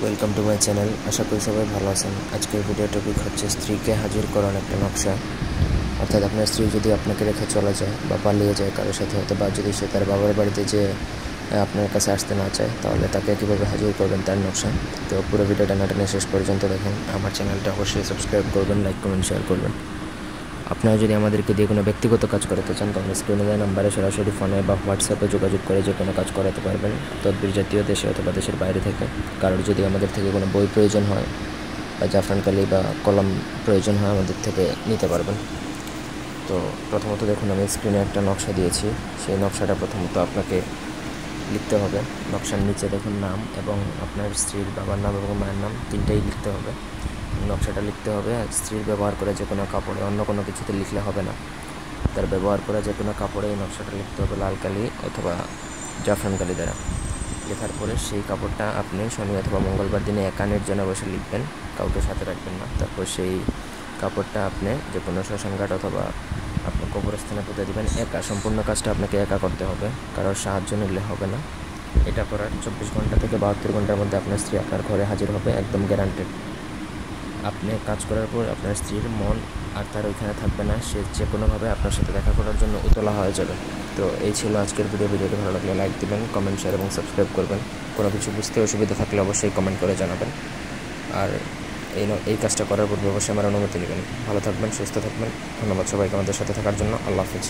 Welcome to my channel. আশা করি সবাই ভালো আছেন। আজকের ভিডিও টপিক হচ্ছে স্ত্রীকে হাজির করার একটা নকশা। অর্থাৎ আপনার স্ত্রী যদি আপনাকে রেখে চলে যায় বা পালিয়ে যায় কারোর সাথে, হয়তো বা যদি সে তার বাবার বাড়িতে যে আপনার কাছে আসতে না চায়, তাহলে তাকে কীভাবে হাজির করবেন তার নকশা। তো পুরো ভিডিওটা না টেনে শেষ পর্যন্ত দেখেন। আমার চ্যানেলটা অবশ্যই সাবস্ক্রাইব করবেন, লাইক কমেন্ট শেয়ার করবেন। আপনারা যদি আমাদেরকে দিয়ে কোনো ব্যক্তিগত কাজ করাতে চান, তাহলে স্ক্রিনে দেওয়া নাম্বারে সরাসরি ফোনে বা হোয়াটসঅ্যাপে যোগাযোগ করে যে কোনো কাজ করাতে পারবেন, তদবির জাতীয়, দেশে অথবা দেশের বাইরে থেকে। কারোর যদি আমাদের থেকে কোনো বই প্রয়োজন হয় বা জাফরানকালি বা কলম প্রয়োজন হয়, আমাদের থেকে নিতে পারবেন। তো প্রথমত দেখুন, আমি স্ক্রিনে একটা নকশা দিয়েছি। সেই নকশাটা প্রথমত আপনাকে লিখতে হবে। নকশার নিচে দেখুন নাম এবং আপনার স্ত্রীর বাবার নাম এবং মায়ের নাম তিনটাই লিখতে হবে। নকশাটা লিখতে হবে স্ত্রীর ব্যবহার করে যে কোনো কাপড়ে, অন্য কোনো কিছুতে লিখলে হবে না। তার ব্যবহার করা যে কোনো কাপড়ে এই নকশাটা লিখতে হবে লাল কালি অথবা জাফরান কালি দ্বারা। লেখার পরে সেই কাপড়টা আপনি শনি অথবা মঙ্গলবার দিনে একা নির্জনে বসে লিখবেন, কাউকে সাথে রাখবেন না। তারপর সেই কাপড়টা আপনি যে কোনো শ্মশানঘাট অথবা আপনার কবরস্থানে পুঁতে দেবেন একা। সম্পূর্ণ কাজটা আপনাকে একা করতে হবে, কারোর সাহায্য নিলে হবে না। এটা করার 24 ঘন্টা থেকে 72 ঘন্টার মধ্যে আপনার স্ত্রী আপনার ঘরে হাজির হবে, একদম গ্যারান্টেড। আপনি কাজ করার পর আপনার স্ত্রীর মন আর তার ওইখানে থাকবে না, সে যে কোনোভাবে আপনার সাথে দেখা করার জন্য উতলা হয়ে যাবে। তো এই ছিল আজকের ভিডিওটি ভালো লাগলে লাইক দিবেন, কমেন্ট শেয়ার এবং সাবস্ক্রাইব করবেন। কোনো কিছু বুঝতে অসুবিধা থাকলে অবশ্যই কমেন্ট করে জানাবেন। আর এই কাজটা করার পূর্বে অবশ্যই আমার অনুমতি নেবেন। ভালো থাকবেন, সুস্থ থাকবেন। ধন্যবাদ সবাইকে আমাদের সাথে থাকার জন্য। আল্লাহ হাফিজ।